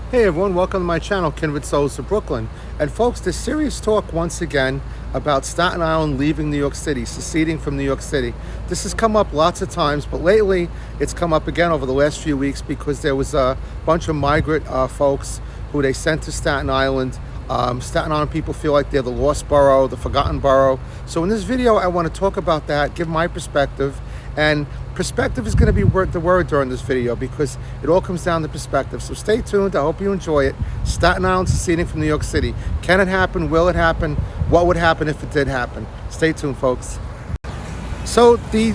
Hey everyone, welcome to my channel, Kindred Souls of Brooklyn. And folks, there's serious talk once again about Staten Island leaving New York City, seceding from New York City. This has come up lots of times, but lately it's come up again over the last few weeks because there was a bunch of migrant folks who they sent to Staten Island. Staten Island people feel like they're the lost borough, the forgotten borough. So in this video, I want to talk about that, give my perspective. And perspective is going to be the word during this video because it all comes down to perspective. So stay tuned. I hope you enjoy it. Staten Island seceding from New York City. Can it happen? Will it happen? What would happen if it did happen? Stay tuned, folks. So the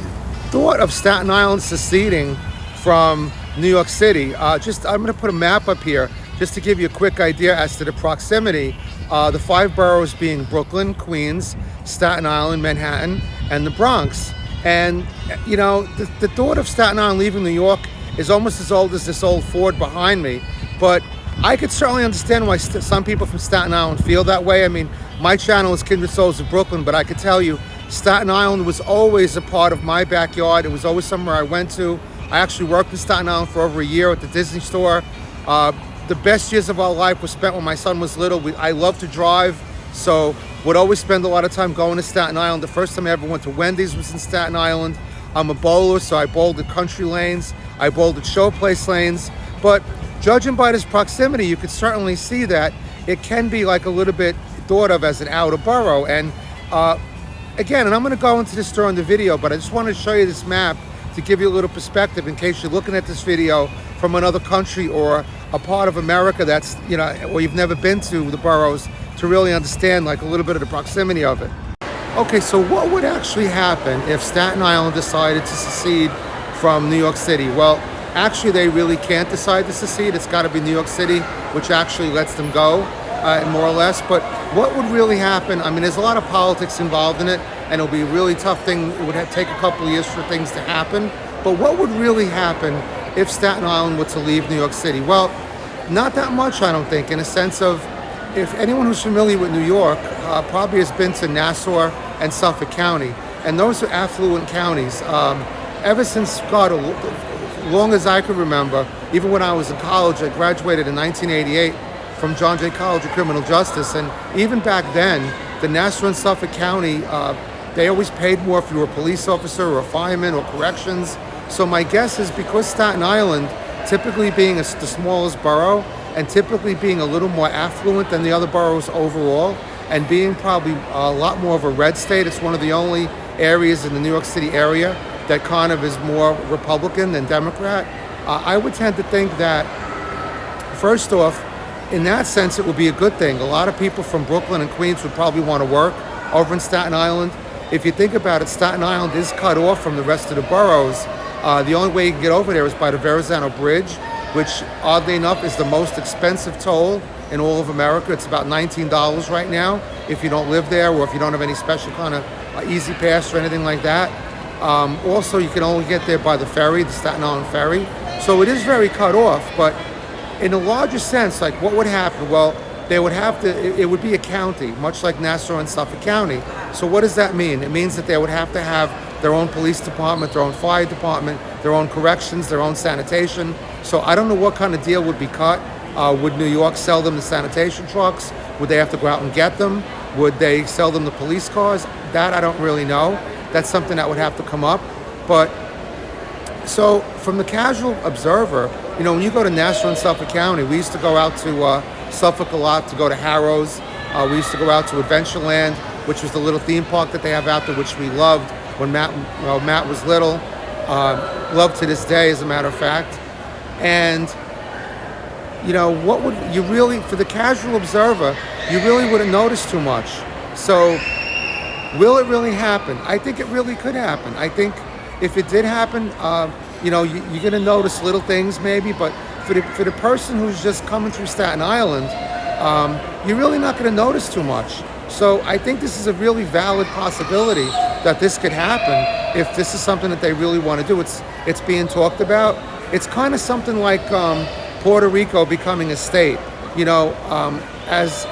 thought of Staten Island seceding from New York City, I'm going to put a map up here just to give you a quick idea as to the proximity. The 5 boroughs being Brooklyn, Queens, Staten Island, Manhattan, and the Bronx. And, you know, the thought of Staten Island leaving New York is almost as old as this old Ford behind me. But I could certainly understand why some people from Staten Island feel that way. I mean, my channel is Kindred Souls of Brooklyn, but I could tell you, Staten Island was always a part of my backyard. It was always somewhere I went to. I actually worked in Staten Island for over a year at the Disney store. The best years of our life were spent when my son was little. I love to drive, so would always spend a lot of time going to Staten Island. The first time I ever went to Wendy's was in Staten Island. I'm a bowler, so I bowled at country lanes. I bowled at showplace lanes. But judging by this proximity, you could certainly see that it can be like a little bit thought of as an outer borough. And again, and I'm going to go into this during the video, but I just wanted to show you this map to give you a little perspective in case you're looking at this video from another country or a part of America that's, you know, or you've never been to the boroughs, to really understand like a little bit of the proximity of it. Okay, so what would actually happen if Staten Island decided to secede from New York City? Well, actually they really can't decide to secede. It's got to be New York City, which actually lets them go, more or less. But what would really happen? I mean, there's a lot of politics involved in it, and it'll be a really tough thing. It would take a couple of years for things to happen. But what would really happen if Staten Island were to leave New York City? Well, not that much, I don't think, in a sense of, if anyone who's familiar with New York probably has been to Nassau and Suffolk County, and those are affluent counties. Ever since, God, long as I could remember, even when I was in college, I graduated in 1988 from John Jay College of Criminal Justice, and even back then, the Nassau and Suffolk County, they always paid more if you were a police officer or a fireman or corrections. So my guess is because Staten Island, typically being the smallest borough, and typically being a little more affluent than the other boroughs overall, and being probably a lot more of a red state. It's one of the only areas in the New York City area that kind of is more Republican than Democrat. I would tend to think that, first off, in that sense, it would be a good thing. A lot of people from Brooklyn and Queens would probably want to work over in Staten Island. If you think about it, Staten Island is cut off from the rest of the boroughs. The only way you can get over there is by the Verrazano Bridge, which oddly enough is the most expensive toll in all of America. It's about $19 right now if you don't live there or if you don't have any special kind of easy pass or anything like that. Also, you can only get there by the ferry, the Staten Island ferry. So it is very cut off, but in a larger sense, like what would happen? Well, they would have to, it would be a county, much like Nassau and Suffolk County. So what does that mean? It means that they would have to have their own police department, their own fire department, their own corrections, their own sanitation. So I don't know what kind of deal would be cut. Would New York sell them the sanitation trucks? Would they have to go out and get them? Would they sell them the police cars? That I don't really know. That's something that would have to come up. But so from the casual observer, you know, when you go to Nassau and Suffolk County, we used to go out to Suffolk a lot to go to Harrow's. We used to go out to Adventureland, which was the little theme park that they have out there, which we loved when Matt was little. Loved to this day, as a matter of fact. And, you know, what would you really, for the casual observer, you really wouldn't notice too much. So will it really happen? I think it really could happen. I think if it did happen, you know, you're going to notice little things maybe, but for the person who's just coming through Staten Island, you're really not going to notice too much. So I think this is a really valid possibility that this could happen if this is something that they really want to do. It's being talked about. It's kind of something like Puerto Rico becoming a state. You know, as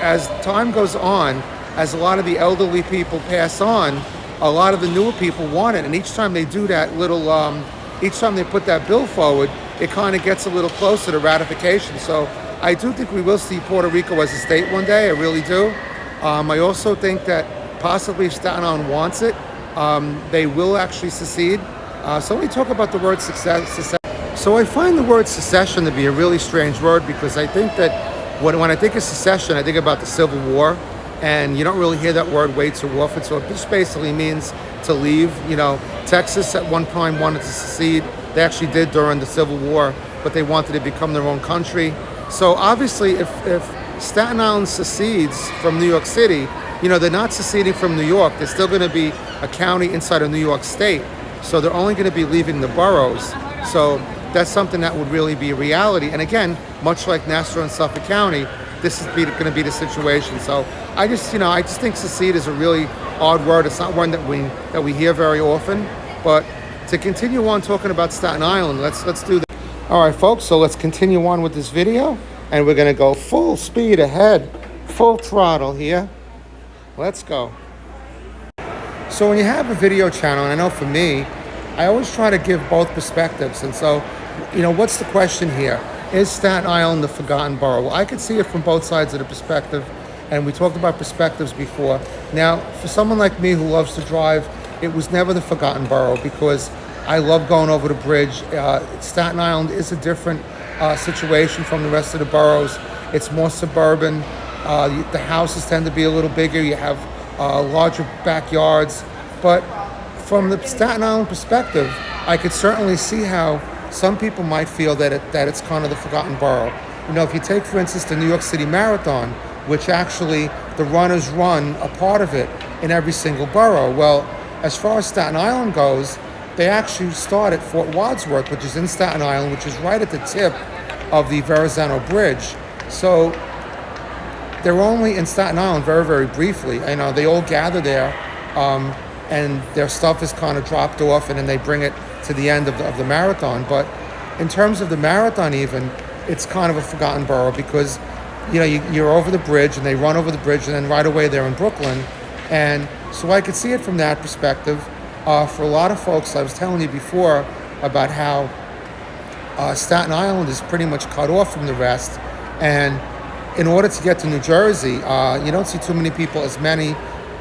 time goes on, as a lot of the elderly people pass on, a lot of the newer people want it. And each time they do that little, each time they put that bill forward, it kind of gets a little closer to ratification. So I do think we will see Puerto Rico as a state one day. I really do. I also think that possibly if Staten Island wants it, they will actually secede. So let me talk about the word secession. So I find the word secession to be a really strange word, because I think that when I think of secession, I think about the Civil War, and you don't really hear that word way too often. So it just basically means to leave. Texas at one time wanted to secede. They actually did during the Civil War, but they wanted to become their own country. So obviously, if Staten Island secedes from New York City, they're not seceding from New York. They're still going to be a county inside of New York State. So they're only going to be leaving the boroughs. So that's something that would really be a reality. And again, much like Nassau and Suffolk County, this is going to be the situation. So I just think secede is a really odd word. It's not one that we hear very often. But to continue on talking about Staten Island, let's do that. All right, folks. So let's continue on with this video, and we're going to go full speed ahead, full throttle here. Let's go. So when you have a video channel, and I know for me, I always try to give both perspectives. And so, what's the question here? Is Staten Island the forgotten borough? Well, I could see it from both sides of the perspective, and we talked about perspectives before. Now, for someone like me who loves to drive, it was never the forgotten borough, because I love going over the bridge. Staten Island is a different situation from the rest of the boroughs. It's more suburban. The houses tend to be a little bigger. You have larger backyards. But from the Staten Island perspective, I could certainly see how some people might feel that it's kind of the forgotten borough. If you take, for instance, the New York City Marathon, which actually the runners run a part of it in every single borough. Well, as far as Staten Island goes, they actually start at Fort Wadsworth, which is in Staten Island, which is right at the tip of the Verrazano Bridge. So they're only in Staten Island very, very briefly. They all gather there, and their stuff is kind of dropped off, and then they bring it to the end of the marathon. But in terms of the marathon even, it's kind of a forgotten borough, because you're over the bridge, and they run over the bridge, and then right away they're in Brooklyn. And so I could see it from that perspective. For a lot of folks, I was telling you before about how Staten Island is pretty much cut off from the rest. And in order to get to New Jersey, you don't see too many people, as many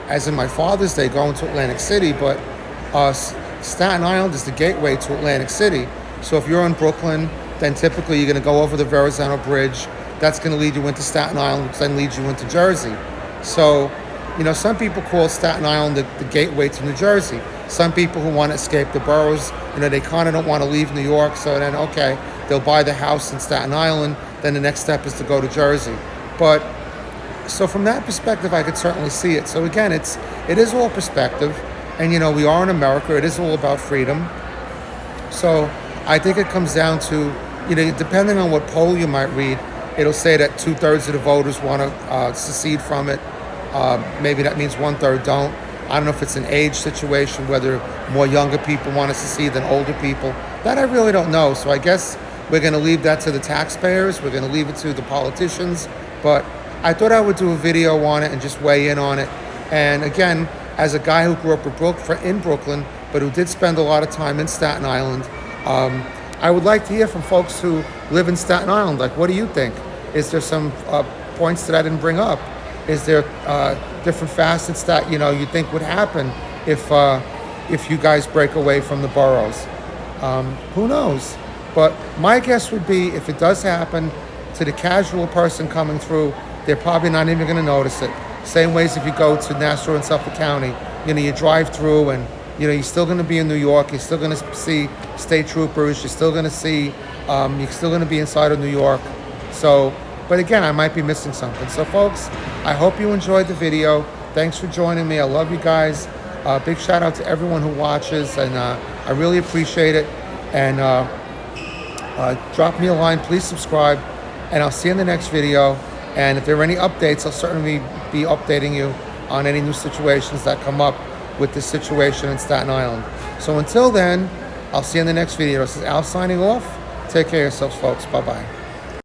as in my father's day, going to Atlantic City. But Staten Island is the gateway to Atlantic City. So if you're in Brooklyn, then typically you're going to go over the Verrazano Bridge. That's going to lead you into Staten Island, which then leads you into Jersey. So, some people call Staten Island the gateway to New Jersey. Some people who want to escape the boroughs, they kind of don't want to leave New York. So then, okay, they'll buy the house in Staten Island. Then the next step is to go to Jersey. But so from that perspective, I could certainly see it. So again, it is all perspective. And, we are in America. It is all about freedom. So I think it comes down to, depending on what poll you might read, it'll say that 2/3 of the voters want to secede from it. Maybe that means 1/3 don't. I don't know if it's an age situation, whether more younger people want to secede than older people. That I really don't know. So I guess we're going to leave that to the taxpayers. We're going to leave it to the politicians. But I thought I would do a video on it and just weigh in on it. And again, as a guy who grew up in Brooklyn, but who did spend a lot of time in Staten Island, I would like to hear from folks who live in Staten Island. Like, what do you think? Is there some points that I didn't bring up? Is there different facets that you think would happen if you guys break away from the boroughs? Who knows? But my guess would be, if it does happen, to the casual person coming through, they're probably not even going to notice it. Same ways if you go to Nassau and Suffolk County, you drive through, and you're still going to be in New York. You're still going to see state troopers. You're still going to see. You're still going to be inside of New York. So. But again, I might be missing something. So folks, I hope you enjoyed the video. Thanks for joining me. I love you guys. Big shout out to everyone who watches, and I really appreciate it. And drop me a line, please subscribe, and I'll see you in the next video. And if there are any updates, I'll certainly be updating you on any new situations that come up with this situation in Staten Island. So until then, I'll see you in the next video. This is Al signing off. Take care of yourselves, folks. Bye-bye.